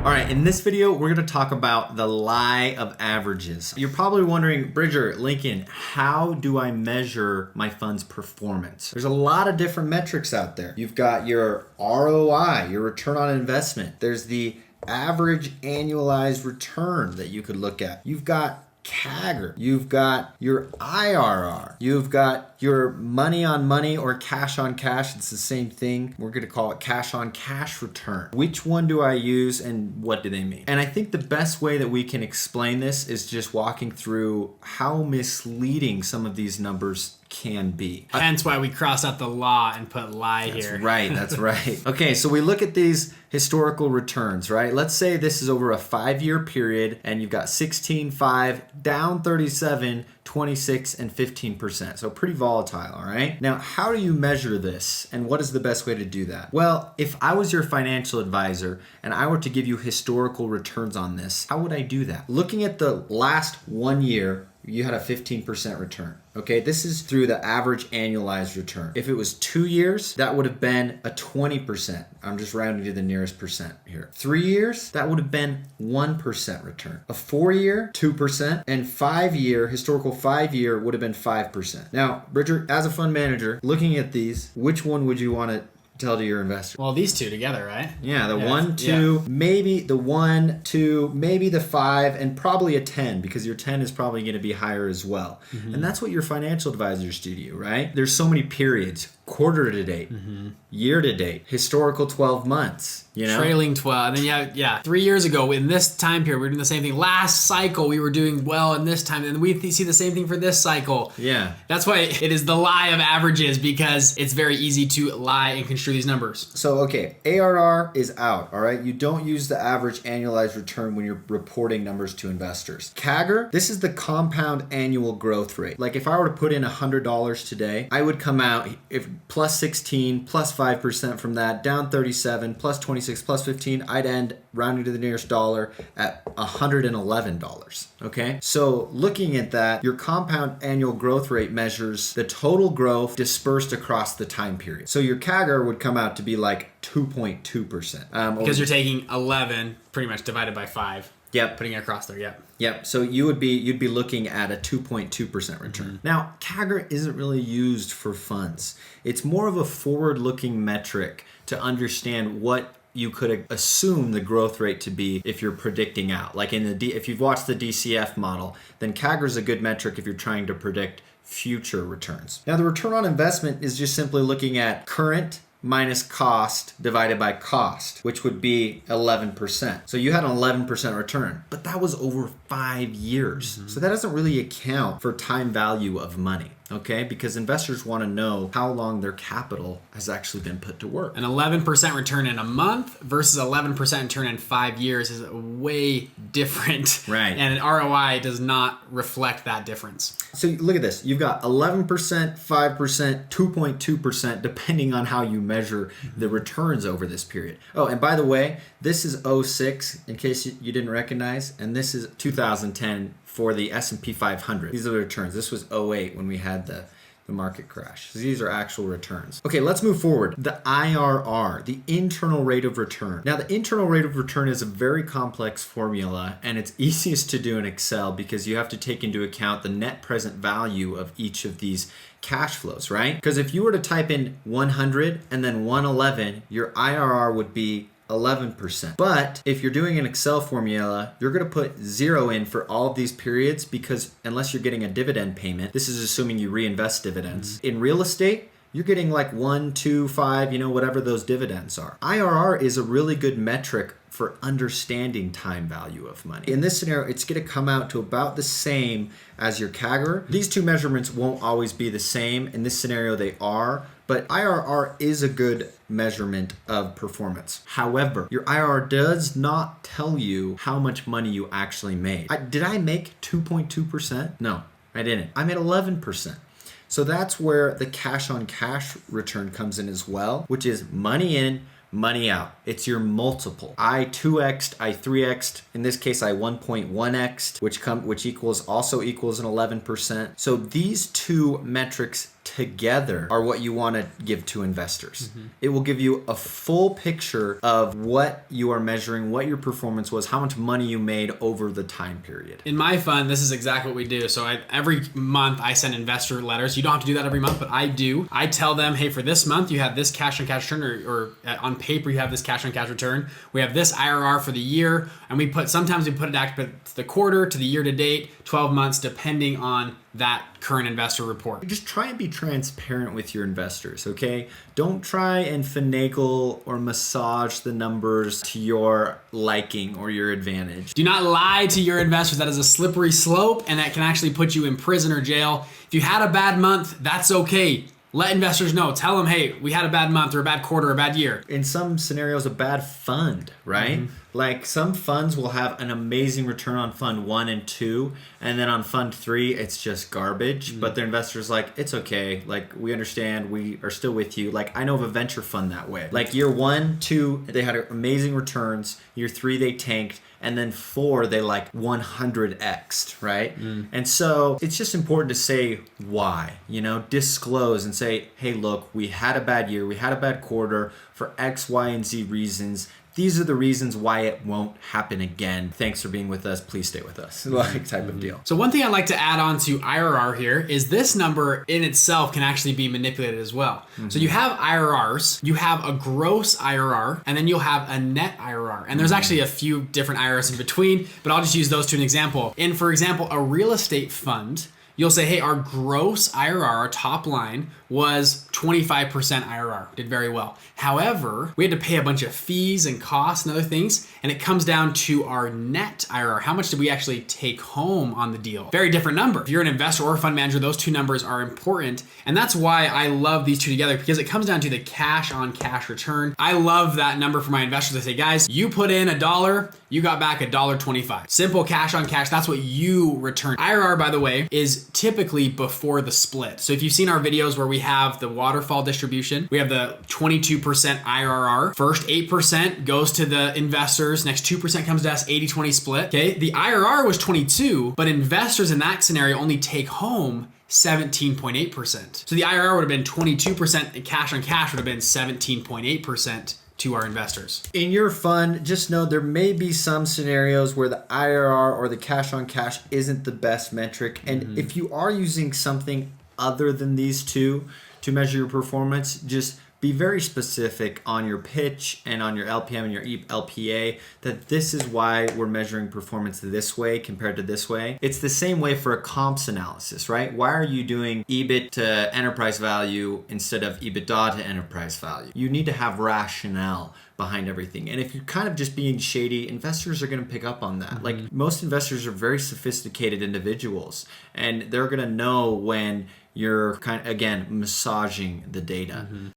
All right, in this video, we're gonna talk about the lie of averages. You're probably wondering, Bridger, Lincoln, how do I measure my fund's performance? There's a lot of different metrics out there. You've got your ROI, your return on investment. There's the average annualized return that you could look at. You've got CAGR, you've got your IRR, you've got your money on money or cash on cash. It's the same thing. We're going to call it cash on cash return. Which one do I use and what do they mean? And I think the best way that we can explain this is just walking through how misleading some of these numbers can be. Hence why we cross out the law and put lie here. That's right. Okay, so we look at these historical returns, right? Let's say this is over a 5-year period and you've got 16, 5, down 37, 26, and 15%. So pretty volatile, all right? Now, how do you measure this and what is the best way to do that? Well, if I was your financial advisor and I were to give you historical returns on this, how would I do that? Looking at the last 1 year, you had a 15% return. Okay, this is through the average annualized return. If it was 2 years, that would have been a 20%. I'm just rounding to the nearest percent here. 3 years, that would have been 1% return. A 4-year, 2%, and 5-year, historical 5-year would have been 5%. Now, Bridger, as a fund manager, looking at these, which one would you want to tell to your investor? Well, these two together, right? Yeah, the 1, 2, maybe the 1, 2, maybe the 5, and probably a 10 because your 10 is probably going to be higher as well. Mm-hmm. And that's what your financial advisors do to you, right? There's so many periods, quarter to date, year to date, historical 12 months, you know? Trailing 12. And then 3 years ago in this time period, we were doing the same thing. Last cycle, we were doing well in this time. And we see the same thing for this cycle. Yeah. That's why it is the lie of averages because it's very easy to lie and construe these numbers. So, okay, ARR is out, all right? You don't use the average annualized return when you're reporting numbers to investors. CAGR, this is the compound annual growth rate. Like if I were to put in $100 today, I would come out if plus 16, plus 5% from that, down 37, plus 26, plus 15, I'd end rounding to the nearest dollar at $111, okay? So looking at that, your compound annual growth rate measures the total growth dispersed across the time period. So your CAGR would come out to be like 2.2%. Because you're taking 11 pretty much divided by 5. Yep. Putting it across there, Yep. So you'd be looking at a 2.2% return. Mm-hmm. Now, CAGR isn't really used for funds. It's more of a forward-looking metric to understand what you could assume the growth rate to be if you're predicting out. Like if you've watched the DCF model, then CAGR is a good metric if you're trying to predict future returns. Now, the return on investment is just simply looking at current minus cost divided by cost, which would be 11%. So you had an 11% return, but that was over 5 years. Mm-hmm. So that doesn't really account for time value of money, okay? Because investors want to know how long their capital has actually been put to work. An 11% return in a month versus 11% return in 5 years is way different. Right. And an ROI does not reflect that difference. So look at this. You've got 11%, 5%, 2.2%, depending on how you measure the returns over this period. Oh, and by the way, this is 06, in case you didn't recognize, and this is 2010 for the S&P 500. These are the returns. This was 08 when we had the market crash. So these are actual returns. Okay, let's move forward. The IRR, the internal rate of return. Now, the internal rate of return is a very complex formula, and it's easiest to do in Excel because you have to take into account the net present value of each of these cash flows, right? Because if you were to type in 100 and then 111, your IRR would be 11%. But if you're doing an Excel formula, you're going to put 0 in for all of these periods because unless you're getting a dividend payment, this is assuming you reinvest dividends. Mm-hmm. In real estate, you're getting like 1, 2, 5, whatever those dividends are. IRR is a really good metric for understanding time value of money. In this scenario, it's going to come out to about the same as your CAGR. These two measurements won't always be the same. In this scenario, they are. But IRR is a good measurement of performance. However, your IRR does not tell you how much money you actually made. Did I make 2.2%? No, I didn't. I made 11%. So that's where the cash on cash return comes in as well, which is money in, money out. It's your multiple. I 2x'd, I 3x'd. In this case, I 1.1x'd, which equals an 11%. So these two metrics together are what you want to give to investors. It will give you a full picture of what you are measuring, what your performance was, how much money you made over the time period. In my fund, this is exactly what we do. So every month I send investor letters. You don't have to do that every month, but I do. I tell them, hey, for this month, you have this cash on cash return, or on paper, you have this cash on cash return. We have this IRR for the year, and sometimes we put it back to the quarter, to the year to date, 12 months, depending on that current investor report. Just try and be transparent with your investors, okay? Don't try and finagle or massage the numbers to your liking or your advantage. Do not lie to your investors. That is a slippery slope, and that can actually put you in prison or jail. If you had a bad month, that's okay. Let investors know. Tell them, hey, we had a bad month or a bad quarter or a bad year. In some scenarios, a bad fund, right? Like some funds will have an amazing return on fund 1 and 2, and then on fund 3, it's just garbage. But their investors like, it's okay. Like, we understand. We are still with you. Like, I know of a venture fund that way. Like year 1, 2, they had amazing returns. Year 3, they tanked. And then 4, they like 100x'd, right? And so it's just important to say why, disclose and say, hey, look, we had a bad year. We had a bad quarter for X, Y, and Z reasons. These are the reasons why it won't happen again. Thanks for being with us. Please stay with us. Like type of deal. So one thing I'd like to add on to IRR here is this number in itself can actually be manipulated as well. So you have IRRs, you have a gross IRR, and then you'll have a net IRR. And there's actually a few different IRRs in between, but I'll just use those to an example. In, for example, a real estate fund, you'll say, hey, our gross IRR, our top line, was 25% IRR. Did very well. However, we had to pay a bunch of fees and costs and other things, and it comes down to our net IRR. How much did we actually take home on the deal? Very different number. If you're an investor or a fund manager, those two numbers are important, and that's why I love these two together, because it comes down to the cash on cash return. I love that number for my investors. I say, guys, you put in $1, you got back $1.25. Simple cash on cash, that's what you return. IRR, by the way, is typically before the split. So if you've seen our videos where we have the waterfall distribution, we have the 22% IRR. First 8% goes to the investors, next 2% comes to us, 80-20 split. Okay, the IRR was 22, but investors in that scenario only take home 17.8%. So the IRR would have been 22%, and cash on cash would have been 17.8% to our investors. In your fund, just know there may be some scenarios where the IRR or the cash on cash isn't the best metric. And if you are using something other than these two to measure your performance, just be very specific on your pitch and on your LPM and your LPA that this is why we're measuring performance this way compared to this way. It's the same way for a comps analysis, right? Why are you doing EBIT to enterprise value instead of EBITDA to enterprise value? You need to have rationale behind everything. And if you're kind of just being shady, investors are going to pick up on that. Like most investors are very sophisticated individuals, and they're going to know when you're kind of, again, massaging the data.